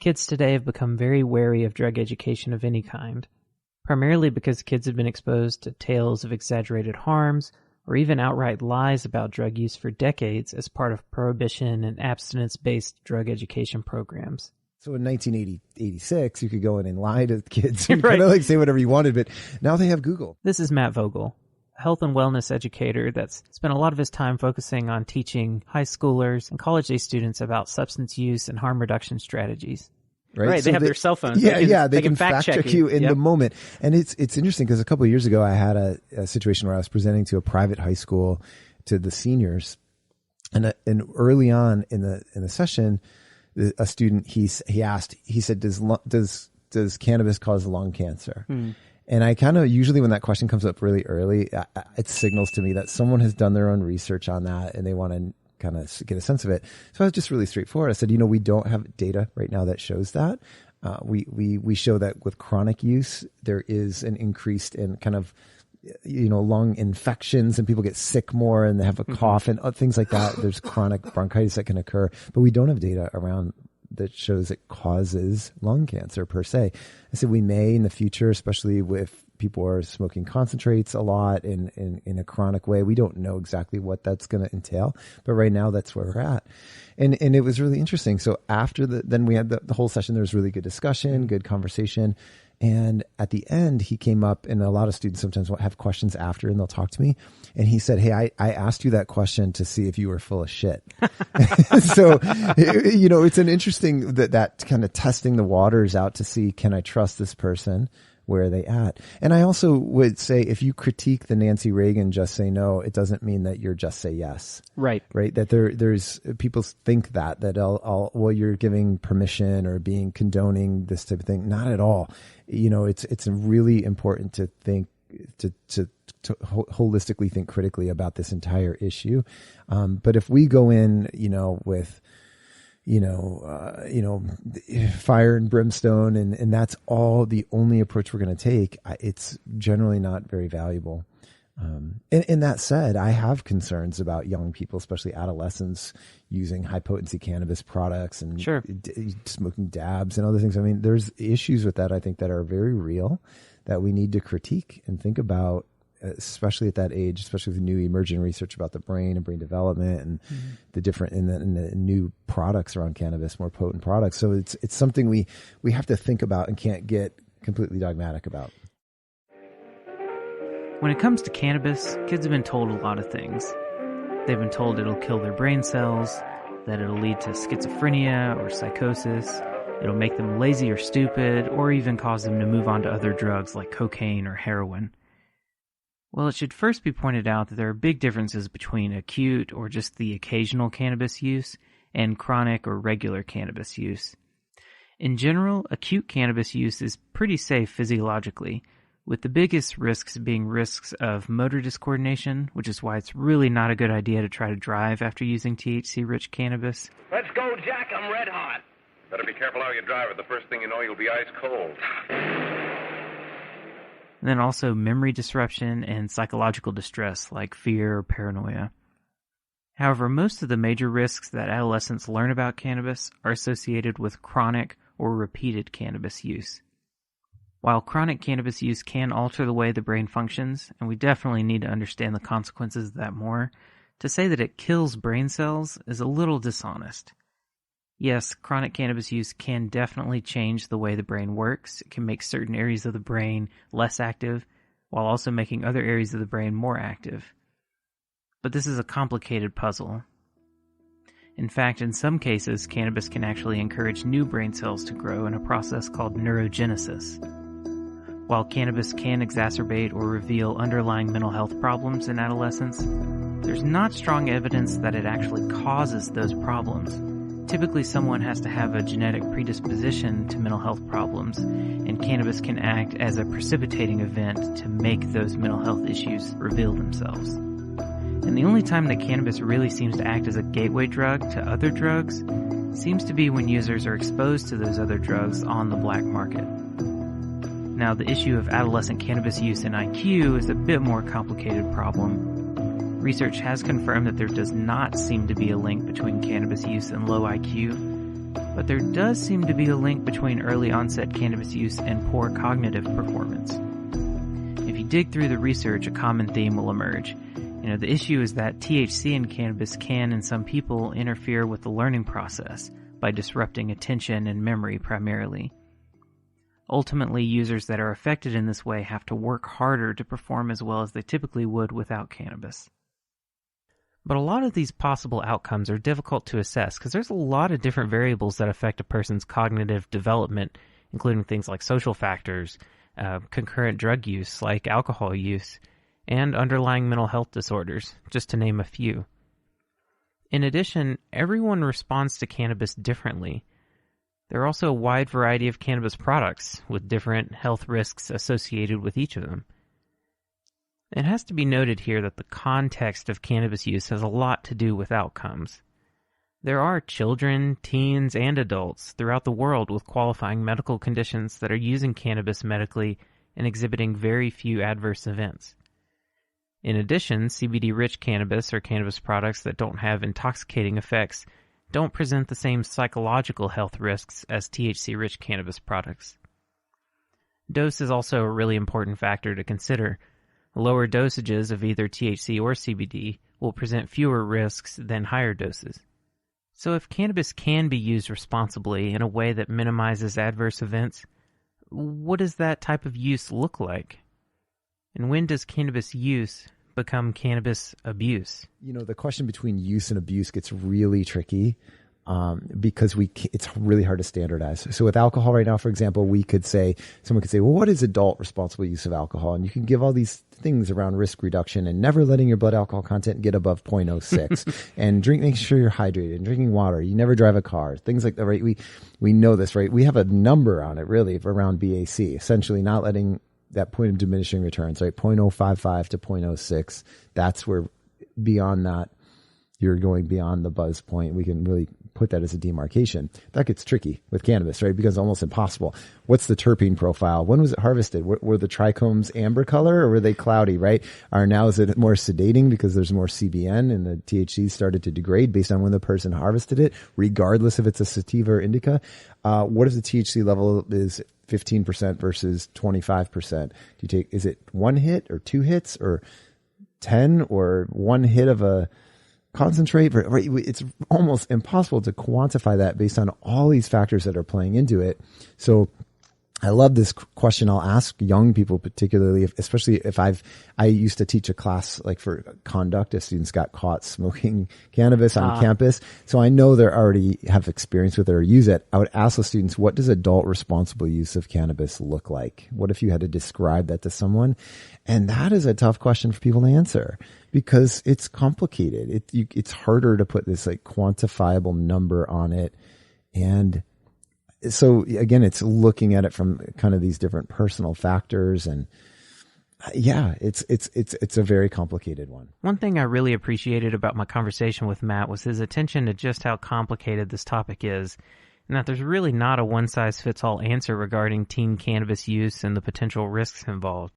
Kids today have become very wary of drug education of any kind, primarily because kids have been exposed to tales of exaggerated harms or even outright lies about drug use for decades as part of prohibition and abstinence-based drug education programs. So in 1986, you could go in and lie to kids and Right. kind of like say whatever you wanted, but now they have Google. This is Matt Vogel, a health and wellness educator that's spent a lot of his time focusing on teaching high schoolers and college-age students about substance use and harm reduction strategies. Right. So they have their cell phones. Yeah, they can fact check you in the moment. And it's interesting because a couple of years ago, I had a situation where I was presenting to a private high school to the seniors, and early on in the session, a student he said, does cannabis cause lung cancer? And I kind of, usually when that question comes up really early, it signals to me that someone has done their own research on that and they want to kind of get a sense of it. So I was just really straightforward. I said, we don't have data right now that shows that. We show that with chronic use, there is an increase in kind of, lung infections and people get sick more and they have a cough and things like that. There's chronic bronchitis that can occur, but we don't have data around that shows it causes lung cancer per se. I said we may in the future, especially if people are smoking concentrates a lot in a chronic way. We don't know exactly what that's going to entail, but right now that's where we're at. And it was really interesting. So after then we had the whole session, there was really good discussion, good conversation. And at the end, he came up, and a lot of students sometimes have questions after and they'll talk to me. And he said, hey, I asked you that question to see if you were full of shit. So, it's an interesting that kind of testing the waters out to see, can I trust this person? Where are they at? And I also would say, if you critique the Nancy Reagan just say no, it doesn't mean that you're just say yes. Right. That there's people think that you're giving permission or being condoning this type of thing. Not at all. It's really important to think, to holistically think critically about this entire issue. But if we go in, with, fire and brimstone, and that's all the only approach we're going to take, it's generally not very valuable. And that said, I have concerns about young people, especially adolescents, using high potency cannabis products and smoking dabs and other things. I mean, there's issues with that, I think, that are very real that we need to critique and think about, especially at that age, especially with new emerging research about the brain and brain development and the different and the new products around cannabis, more potent products. So it's something we have to think about and can't get completely dogmatic about. When it comes to cannabis, kids have been told a lot of things. They've been told it'll kill their brain cells, that it'll lead to schizophrenia or psychosis, it'll make them lazy or stupid, or even cause them to move on to other drugs like cocaine or heroin. Well, it should first be pointed out that there are big differences between acute or just the occasional cannabis use and chronic or regular cannabis use. In general, acute cannabis use is pretty safe physiologically, with the biggest risks being risks of motor discoordination, which is why it's really not a good idea to try to drive after using THC-rich cannabis. Let's go, Jack. I'm red hot. Better be careful how you drive it. The first thing you know, you'll be ice cold. And then also memory disruption and psychological distress like fear or paranoia. However, most of the major risks that adolescents learn about cannabis are associated with chronic or repeated cannabis use. While chronic cannabis use can alter the way the brain functions, and we definitely need to understand the consequences of that more, to say that it kills brain cells is a little dishonest. Yes, chronic cannabis use can definitely change the way the brain works. It can make certain areas of the brain less active, while also making other areas of the brain more active. But this is a complicated puzzle. In fact, in some cases, cannabis can actually encourage new brain cells to grow in a process called neurogenesis. While cannabis can exacerbate or reveal underlying mental health problems in adolescents, there's not strong evidence that it actually causes those problems. Typically, someone has to have a genetic predisposition to mental health problems, and cannabis can act as a precipitating event to make those mental health issues reveal themselves. And the only time that cannabis really seems to act as a gateway drug to other drugs seems to be when users are exposed to those other drugs on the black market. Now, the issue of adolescent cannabis use in IQ is a bit more complicated problem. Research has confirmed that there does not seem to be a link between cannabis use and low IQ, but there does seem to be a link between early onset cannabis use and poor cognitive performance. If you dig through the research, a common theme will emerge. The issue is that THC in cannabis can, in some people, interfere with the learning process by disrupting attention and memory primarily. Ultimately, users that are affected in this way have to work harder to perform as well as they typically would without cannabis. But a lot of these possible outcomes are difficult to assess because there's a lot of different variables that affect a person's cognitive development, including things like social factors, concurrent drug use like alcohol use, and underlying mental health disorders, just to name a few. In addition, everyone responds to cannabis differently. There are also a wide variety of cannabis products with different health risks associated with each of them. It has to be noted here that the context of cannabis use has a lot to do with outcomes. There are children, teens, and adults throughout the world with qualifying medical conditions that are using cannabis medically and exhibiting very few adverse events. In addition, CBD-rich cannabis or cannabis products that don't have intoxicating effects don't present the same psychological health risks as THC-rich cannabis products. Dose is also a really important factor to consider. Lower dosages of either THC or CBD will present fewer risks than higher doses. So if cannabis can be used responsibly in a way that minimizes adverse events, what does that type of use look like? And when does cannabis use become cannabis abuse? The question between use and abuse gets really tricky because it's really hard to standardize. So with alcohol right now, for example, someone could say, well, what is adult responsible use of alcohol? And you can give all these things around risk reduction and never letting your blood alcohol content get above 0.06 and making sure you're hydrated and drinking water. You never drive a car, things like that, right? We know this, right? We have a number on it really around BAC, essentially not letting that point of diminishing returns, right? 0.055 to 0.06. That's where beyond that, you're going beyond the buzz point. We can really put that as a demarcation. That gets tricky with cannabis, right? Because it's almost impossible. What's the terpene profile? When was it harvested? Were the trichomes amber color or were they cloudy, right? Now is it more sedating because there's more CBN and the THC started to degrade based on when the person harvested it, regardless if it's a sativa or indica? What if the THC level is 15% versus 25%? Is it one hit or two hits or 10 or one hit of a concentrate? Right? It's almost impossible to quantify that based on all these factors that are playing into it. So I love this question. I'll ask young people, particularly, especially if I used to teach a class like for conduct if students got caught smoking cannabis on campus. So I know they already have experience with it or use it. I would ask the students, what does adult responsible use of cannabis look like? What if you had to describe that to someone? And that is a tough question for people to answer because it's complicated. It's harder to put this like quantifiable number on it. And so again, it's looking at it from kind of these different personal factors, and yeah, it's a very complicated one. One thing I really appreciated about my conversation with Matt was his attention to just how complicated this topic is, and that there's really not a one-size-fits-all answer regarding teen cannabis use and the potential risks involved.